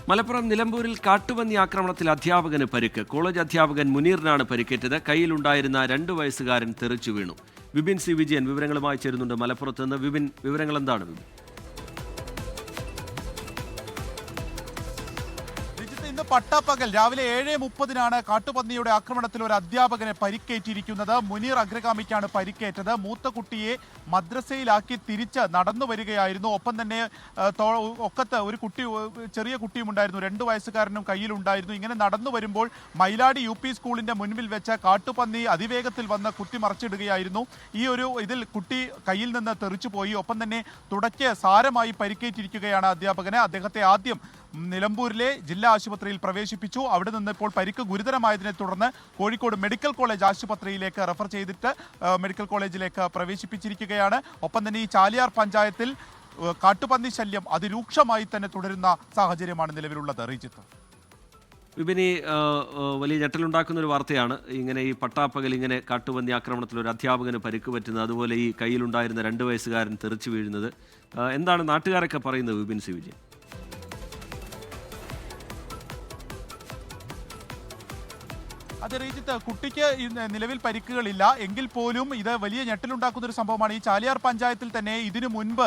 മലപ്പുറം നിലമ്പൂരിൽ കാട്ടുപന്നി ആക്രമണത്തിൽ അധ്യാപകന് പരിക്ക്. കോളേജ് അധ്യാപകൻ മുനീറിനാണ് പരിക്കേറ്റത്. കയ്യിലുണ്ടായിരുന്ന 2 വയസ്സുകാരൻ തെറിച്ചു വീണു. വിപിൻ സി വിജയൻ വിവരങ്ങളുമായി ചേരുന്നുണ്ട് മലപ്പുറത്ത് നിന്ന്. വിപിൻ, വിവരങ്ങൾ എന്താണ്? വിപിൻ, ഇന്ന് പട്ടാപ്പകൽ രാവിലെ 7:30 കാട്ടുപന്നിയുടെ ആക്രമണത്തിൽ ഒരു അധ്യാപകനെ പരിക്കേറ്റിരിക്കുന്നത്. മുനീർ അഗ്രഗാമിക്കാണ് പരിക്കേറ്റത്. മൂത്ത കുട്ടിയെ മദ്രസയിലാക്കി തിരിച്ച് നടന്നു വരികയായിരുന്നു. ഒപ്പം തന്നെ ഒക്കത്ത് ഒരു ചെറിയ കുട്ടിയും ഉണ്ടായിരുന്നു. 2 വയസ്സുകാരനും കയ്യിലുണ്ടായിരുന്നു. ഇങ്ങനെ നടന്നു വരുമ്പോൾ മൈലാടി UP സ്കൂളിന്റെ മുൻപിൽ വെച്ച് കാട്ടുപന്നി അതിവേഗത്തിൽ വന്ന് കുത്തി മറിച്ചിടുകയായിരുന്നു. ഇതിൽ കുട്ടി കയ്യിൽ നിന്ന് തെറിച്ചു പോയി. ഒപ്പം തന്നെ തുടയ്ക്ക് സാരമായി പരിക്കേറ്റിരിക്കുകയാണ് അധ്യാപകന്. അദ്ദേഹത്തെ ആദ്യം നിലമ്പൂരിലെ ജില്ലാ ആശുപത്രിയിൽ പ്രവേശിപ്പിച്ചു. അവിടെ നിന്ന് ഇപ്പോൾ പരിക്ക് ഗുരുതരമായതിനെ തുടർന്ന് കോഴിക്കോട് മെഡിക്കൽ കോളേജ് ആശുപത്രിയിലേക്ക് റെഫർ ചെയ്തിട്ട് മെഡിക്കൽ കോളേജിലേക്ക് പ്രവേശിപ്പിച്ചിരിക്കുകയാണ്. ഒപ്പം തന്നെ ഈ ചാലിയാർ പഞ്ചായത്തിൽ കാട്ടുപന്നി ശല്യം അതിരൂക്ഷമായി തന്നെ തുടരുന്ന സാഹചര്യമാണ് നിലവിലുള്ളത്. റീജിത്ത്, വിപിനി, വലിയ ഞെട്ടലുണ്ടാക്കുന്ന ഒരു വാർത്തയാണ് ഇങ്ങനെ ഈ പട്ടാപ്പകൽ ഇങ്ങനെ കാട്ടുപന്നി ആക്രമണത്തിൽ ഒരു അധ്യാപകന് പരിക്ക് പറ്റുന്നത്, അതുപോലെ ഈ കയ്യിലുണ്ടായിരുന്ന 2 വയസ്സുകാരൻ തെറിച്ചു വീഴുന്നത്. എന്താണ് നാട്ടുകാരൊക്കെ പറയുന്നത്? വിപിൻ സി വിജയൻ. അത് റീജിത്ത്, കുട്ടിക്ക് നിലവിൽ പരിക്കുകളില്ല എങ്കിൽ പോലും ഇത് വലിയ ഞെട്ടലുണ്ടാക്കുന്ന ഒരു സംഭവമാണ്. ഈ ചാലിയാർ പഞ്ചായത്തിൽ തന്നെ ഇതിനു മുൻപ്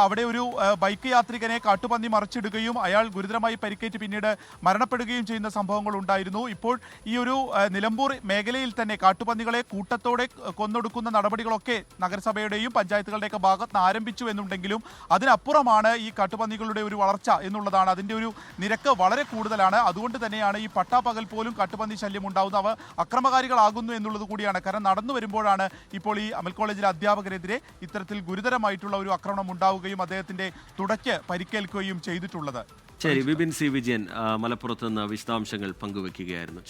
അവിടെ ഒരു ബൈക്ക് യാത്രികനെ കാട്ടുപന്നി മറിച്ചിടുകയും അയാൾ ഗുരുതരമായി പരിക്കേറ്റ് പിന്നീട് മരണപ്പെടുകയും ചെയ്യുന്ന സംഭവങ്ങൾ ഉണ്ടായിരുന്നു. ഇപ്പോൾ ഈ ഒരു നിലമ്പൂർ മേഖലയിൽ തന്നെ കാട്ടുപന്നികളെ കൂട്ടത്തോടെ കൊന്നൊടുക്കുന്ന നടപടികളൊക്കെ നഗരസഭയുടെയും പഞ്ചായത്തുകളുടെയൊക്കെ ഭാഗത്ത് നിന്ന് ആരംഭിച്ചു എന്നുണ്ടെങ്കിലും അതിനപ്പുറമാണ് ഈ കാട്ടുപന്നികളുടെ ഒരു വളർച്ച എന്നുള്ളതാണ്. അതിൻ്റെ ഒരു നിരക്ക് വളരെ കൂടുതലാണ്. അതുകൊണ്ട് തന്നെയാണ് ഈ പട്ടാപ്പകൽ പോലും കാട്ടുപന്നി ശല്യം ഉണ്ടാവുന്നത്. അവ അക്രമകാരികളാകുന്നു എന്നുള്ളത് കൂടിയാണ്. കാരണം നടന്നു വരുമ്പോഴാണ് ഇപ്പോൾ ഈ അമൽ കോളേജിലെ അധ്യാപകരെതിരെ ഇത്തരത്തിൽ ഗുരുതരമായിട്ടുള്ള ഒരു ആക്രമണം ഉണ്ടാവുകയും അദ്ദേഹത്തിന്റെ തുടയ്ക്ക് പരിക്കേൽക്കുകയും ചെയ്തിട്ടുള്ളത്. ശരി, വിപിൻ സി വിജയൻ മലപ്പുറത്ത് നിന്ന് വിശദാംശങ്ങൾ പങ്കുവെക്കുകയായിരുന്നു.